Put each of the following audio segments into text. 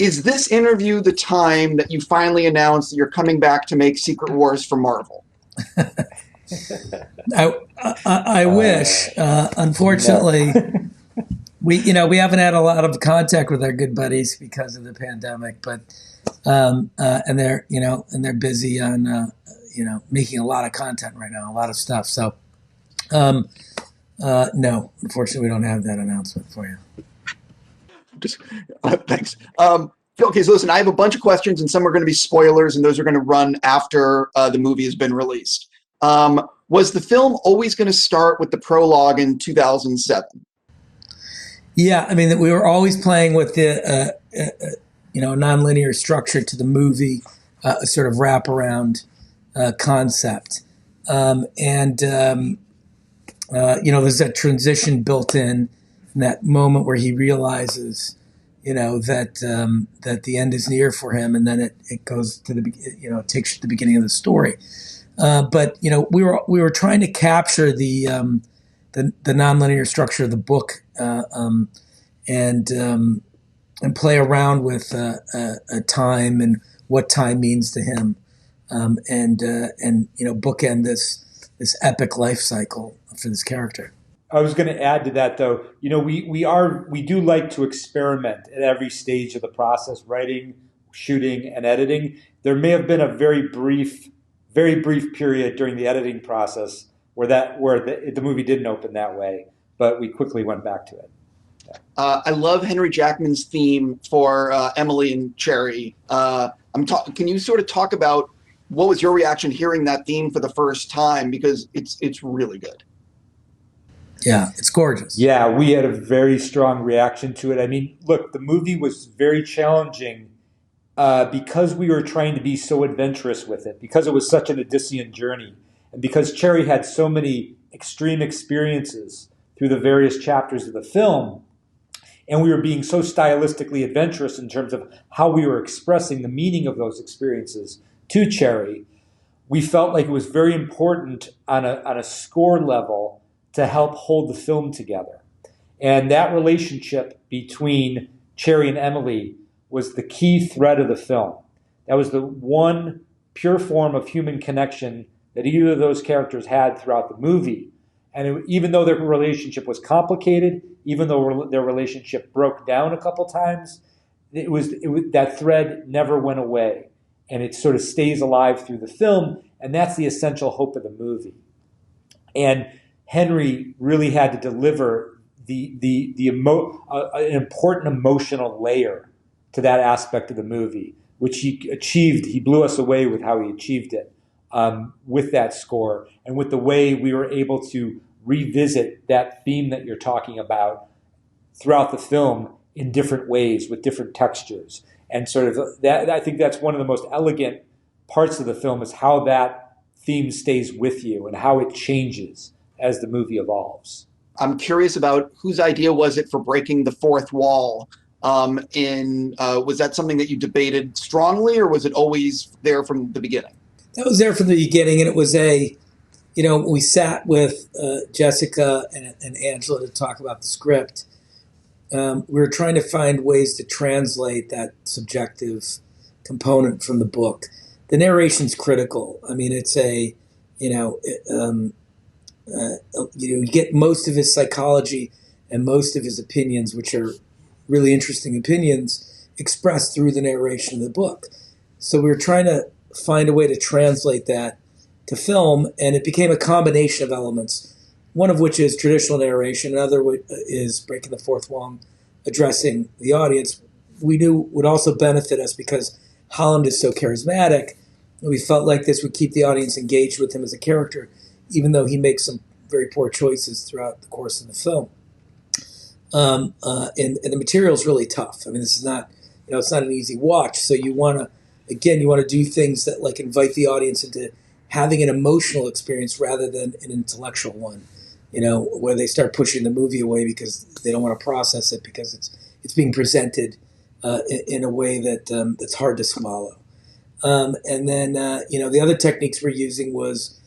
Is this interview the time that you finally announced that you're coming back to make Secret Wars for Marvel? I wish. Unfortunately, we haven't had a lot of contact with our good buddies because of the pandemic, but and they're busy on making a lot of content right now, a lot of stuff. So no, unfortunately, we don't have that announcement for you. Thanks. Okay, so listen, I have a bunch of questions, and some are going to be spoilers, and those are going to run after the movie has been released. Was the film always going to start with the prologue in 2007? Yeah, I mean, we were always playing with the nonlinear structure to the movie, a sort of wraparound concept, there's that transition built in that moment where he realizes, that the end is near for him, and then it goes to it takes you to the beginning of the story. But we were trying to capture the nonlinear structure of the book, and play around with a time and what time means to him, and bookend this epic life cycle for this character. I was going to add to that, though. We do like to experiment at every stage of the process: writing, shooting, and editing. There may have been a very brief period during the editing process where the movie didn't open that way, but we quickly went back to it. Yeah. I love Henry Jackman's theme for Emily and Cherry. Can you sort of talk about what was your reaction hearing that theme for the first time? Because it's really good. Yeah, it's gorgeous. Yeah, we had a very strong reaction to it. I mean, look, the movie was very challenging because we were trying to be so adventurous with it, because it was such an Odyssean journey, and because Cherry had so many extreme experiences through the various chapters of the film, and we were being so stylistically adventurous in terms of how we were expressing the meaning of those experiences to Cherry, we felt like it was very important on a score level to help hold the film together. And that relationship between Cherry and Emily was the key thread of the film. That was the one pure form of human connection that either of those characters had throughout the movie. And even though their relationship was complicated, even though their relationship broke down a couple times, that thread never went away. And it sort of stays alive through the film, and that's the essential hope of the movie. And Henry really had to deliver an important emotional layer to that aspect of the movie, which he achieved. He blew us away with how he achieved it with that score, and with the way we were able to revisit that theme that you're talking about throughout the film in different ways with different textures. And sort of that, I think that's one of the most elegant parts of the film, is how that theme stays with you and how it changes as the movie evolves. I'm curious about whose idea was it for breaking the fourth wall? Was that something that you debated strongly, or was it always there from the beginning? That was there from the beginning, and it was we sat with Jessica and Angela to talk about the script. We were trying to find ways to translate that subjective component from the book. The narration's critical. I mean, it's you get most of his psychology and most of his opinions, which are really interesting opinions, expressed through the narration of the book. So we were trying to find a way to translate that to film, and it became a combination of elements, one of which is traditional narration, another is breaking the fourth wall, addressing the audience. We knew would also benefit us because Holland is so charismatic, and we felt like this would keep the audience engaged with him as a character, even though he makes some very poor choices throughout the course of the film. And the material is really tough. I mean, this is not, it's not an easy watch. So you want to do things that like invite the audience into having an emotional experience rather than an intellectual one, where they start pushing the movie away because they don't want to process it because it's being presented in a way that that's hard to swallow. And then, the other techniques we're using was,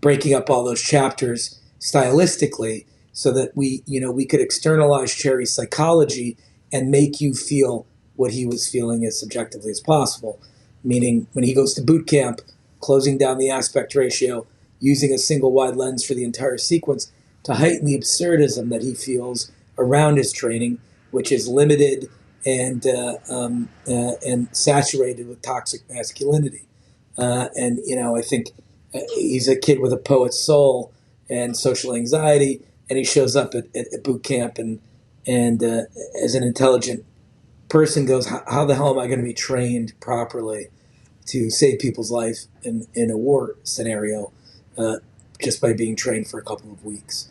breaking up all those chapters stylistically so that we could externalize Cherry's psychology and make you feel what he was feeling as subjectively as possible. Meaning, when he goes to boot camp, closing down the aspect ratio, using a single wide lens for the entire sequence to heighten the absurdism that he feels around his training, which is limited and saturated with toxic masculinity. And I think he's a kid with a poet's soul and social anxiety, and he shows up at boot camp and as an intelligent person goes, how the hell am I going to be trained properly to save people's life in a war scenario just by being trained for a couple of weeks?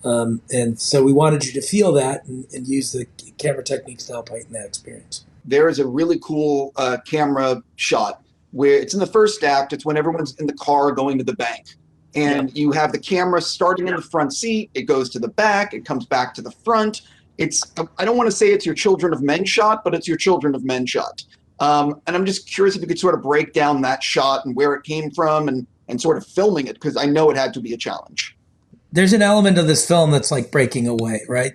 And so we wanted you to feel that and use the camera techniques to help heighten that experience. There is a really cool camera shot where it's in the first act. It's when everyone's in the car going to the bank. And you have the camera starting in the front seat. It goes to the back. It comes back to the front. I don't want to say it's your Children of Men shot, but it's your Children of Men shot. And I'm just curious if you could sort of break down that shot and where it came from and sort of filming it, because I know it had to be a challenge. There's an element of this film that's like breaking away, right?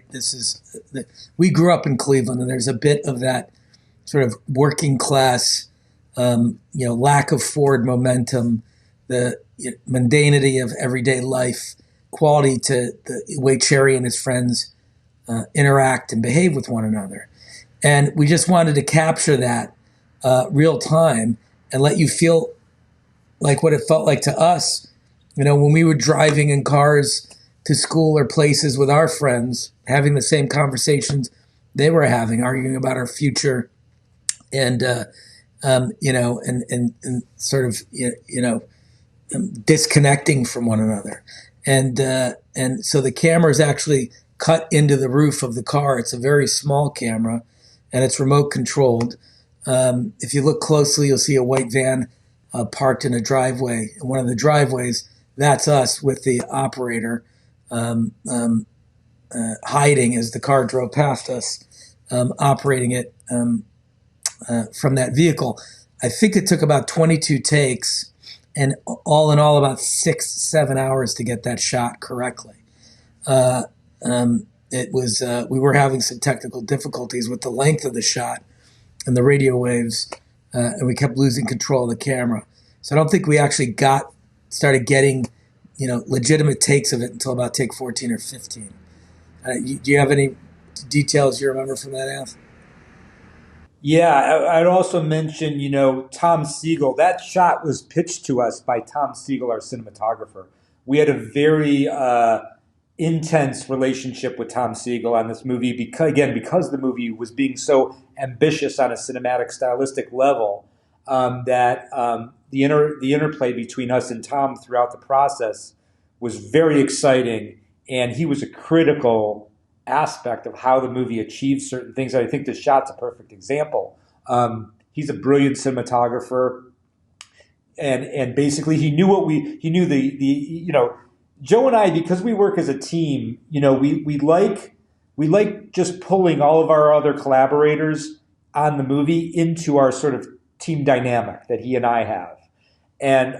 We grew up in Cleveland, and there's a bit of that sort of working class, lack of forward momentum, the mundanity of everyday life, quality to the way Cherry and his friends interact and behave with one another. And we just wanted to capture that real time and let you feel like what it felt like to us, when we were driving in cars to school or places with our friends, having the same conversations they were having, arguing about our future and sort of, disconnecting from one another. And so the camera is actually cut into the roof of the car. It's a very small camera, and it's remote controlled. If you look closely, you'll see a white van parked in a driveway. And one of the driveways, that's us with the operator hiding as the car drove past us, operating it from that vehicle. I think it took about 22 takes, and all in all, about 6-7 hours to get that shot correctly. It was we were having some technical difficulties with the length of the shot and the radio waves, and we kept losing control of the camera. So I don't think we actually started getting, legitimate takes of it until about take 14 or 15. Do you have any details you remember from that, Anth? Yeah, I'd also mention, Tom Sigel. That shot was pitched to us by Tom Sigel, our cinematographer. We had a very intense relationship with Tom Sigel on this movie because the movie was being so ambitious on a cinematic, stylistic level, that the interplay between us and Tom throughout the process was very exciting, and he was a critical aspect of how the movie achieved certain things. I think the shot's a perfect example. He's a brilliant cinematographer, and basically he knew Joe and I, because we work as a team, we like just pulling all of our other collaborators on the movie into our sort of team dynamic that he and I have. And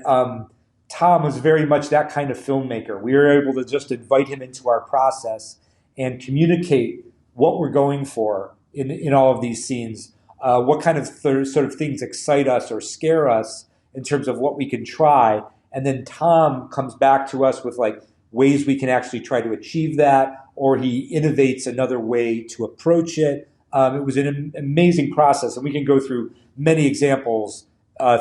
Tom was very much that kind of filmmaker. We were able to just invite him into our process and communicate what we're going for in all of these scenes, what kind of sort of things excite us or scare us in terms of what we can try. And then Tom comes back to us with like ways we can actually try to achieve that, or he innovates another way to approach it. It was an amazing process, and we can go through many examples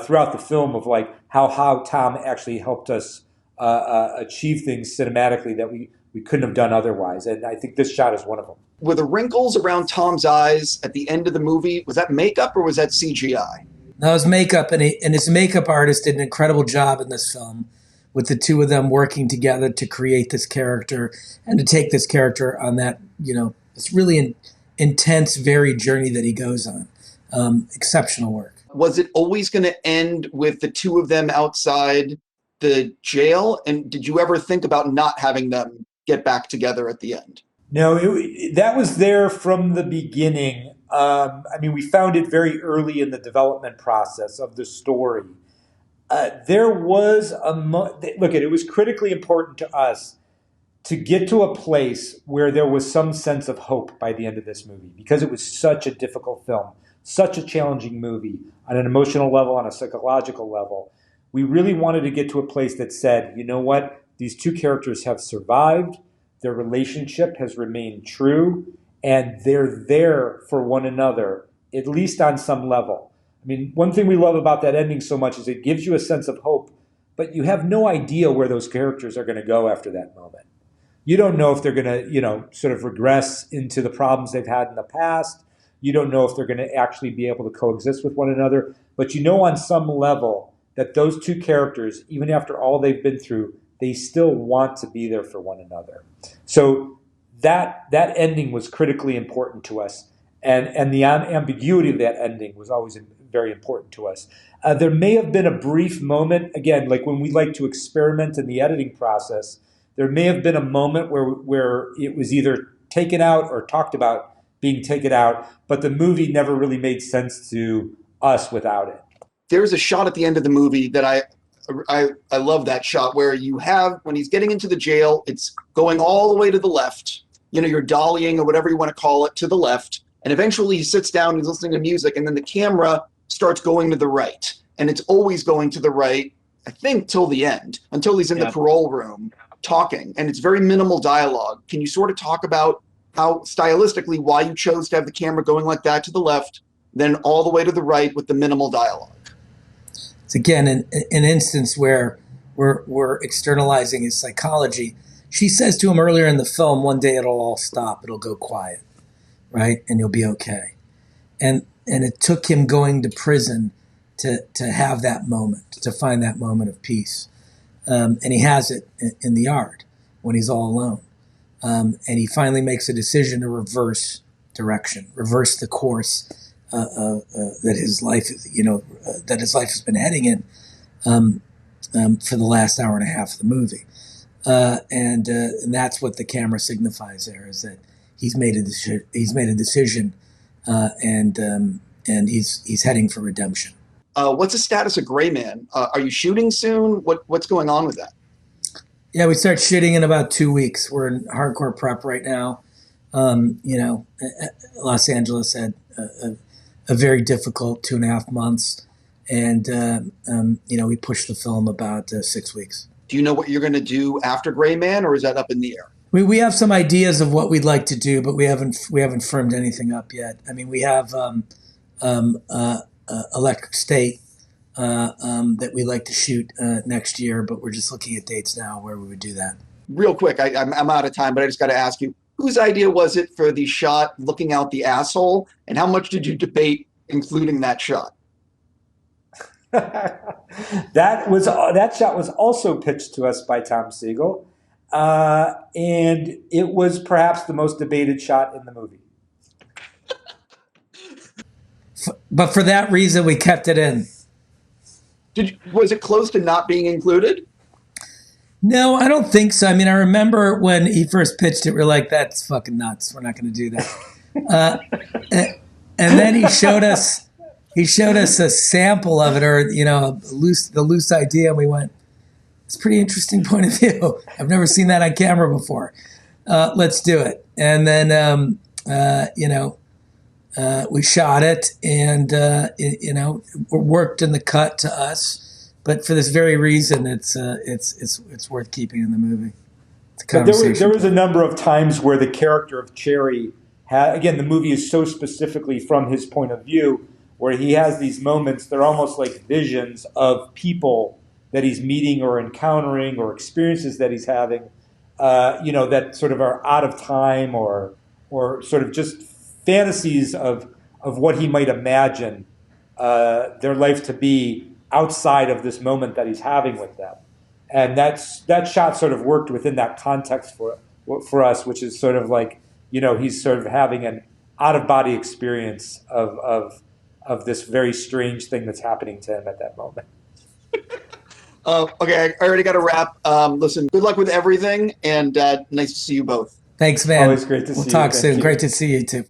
throughout the film of like how Tom actually helped us achieve things cinematically that we couldn't have done otherwise. And I think this shot is one of them. Were the wrinkles around Tom's eyes at the end of the movie, was that makeup or was that CGI? No, it was makeup, and his makeup artist did an incredible job in this film with the two of them working together to create this character and to take this character on that, this really intense, varied journey that he goes on. Exceptional work. Was it always going to end with the two of them outside the jail? And did you ever think about not having them get back together at the end? No, that was there from the beginning. We found it very early in the development process of the story. There was it was critically important to us to get to a place where there was some sense of hope by the end of this movie, because it was such a difficult film, such a challenging movie on an emotional level, on a psychological level. We really wanted to get to a place that said, you know what, these two characters have survived, their relationship has remained true, and they're there for one another, at least on some level. I mean, one thing we love about that ending so much is it gives you a sense of hope, but you have no idea where those characters are going to go after that moment. You don't know if they're going to, sort of regress into the problems they've had in the past. You don't know if they're going to actually be able to coexist with one another. But you know on some level that those two characters, even after all they've been through, they still want to be there for one another. So that ending was critically important to us. And the ambiguity of that ending was always very important to us. There may have been a brief moment, again, like when we like to experiment in the editing process, there may have been a moment where it was either taken out or talked about being taken out, but the movie never really made sense to us without it. There's a shot at the end of the movie that I love that shot where you have, when he's getting into the jail, it's going all the way to the left. You're dollying or whatever you want to call it to the left. And eventually he sits down, he's listening to music, and then the camera starts going to the right. And it's always going to the right, I think, till the end, until he's in the parole room talking. And it's very minimal dialogue. Can you sort of talk about how stylistically why you chose to have the camera going like that to the left, then all the way to the right with the minimal dialogue? It's again an instance where we're externalizing his psychology. She says to him earlier in the film, one day it'll all stop, it'll go quiet, right? And you'll be okay. And it took him going to prison to have that moment, to find that moment of peace. And he has it in the yard when he's all alone. And he finally makes a decision to reverse direction, reverse the course that his life, that his life has been heading in for the last hour and a half of the movie. And that's what the camera signifies there, is that he's made a decision, and he's heading for redemption. What's the status of Gray Man? Are you shooting soon? What's going on with that? Yeah, we start shooting in about 2 weeks. We're in hardcore prep right now. Los Angeles had a very difficult 2.5 months, and we pushed the film about 6 weeks. Do you know what you're going to do after Gray Man, or is that up in the air? We have some ideas of what we'd like to do, but we haven't firmed anything up yet. I mean, we have Electric State that we like to shoot next year, but we're just looking at dates now where we would do that. Real quick, I'm out of time, but I just got to ask you, whose idea was it for the shot looking out the asshole, and how much did you debate including that shot? That shot was also pitched to us by Tom Sigel, and it was perhaps the most debated shot in the movie. But for that reason, we kept it in. Was it close to not being included? No, I don't think so. I mean, I remember when he first pitched it, we were like, that's fucking nuts. We're not going to do that. And then he showed us a sample of it, or, the loose idea. And we went, it's a pretty interesting point of view. I've never seen that on camera before. Let's do it. And then, we shot it, and it worked in the cut to us. But for this very reason, it's worth keeping in the movie. There was a number of times where the character of Cherry again, the movie is so specifically from his point of view, where he has these moments. They're almost like visions of people that he's meeting or encountering, or experiences that he's having, that sort of are out of time, or sort of just fantasies of what he might imagine their life to be outside of this moment that he's having with them. And that shot sort of worked within that context for us, which is sort of like, he's sort of having an out-of-body experience of this very strange thing that's happening to him at that moment. Okay, I already got to wrap. Listen, good luck with everything, and nice to see you both. Thanks, man. Always great to see you. We'll talk soon. Great to see you, too.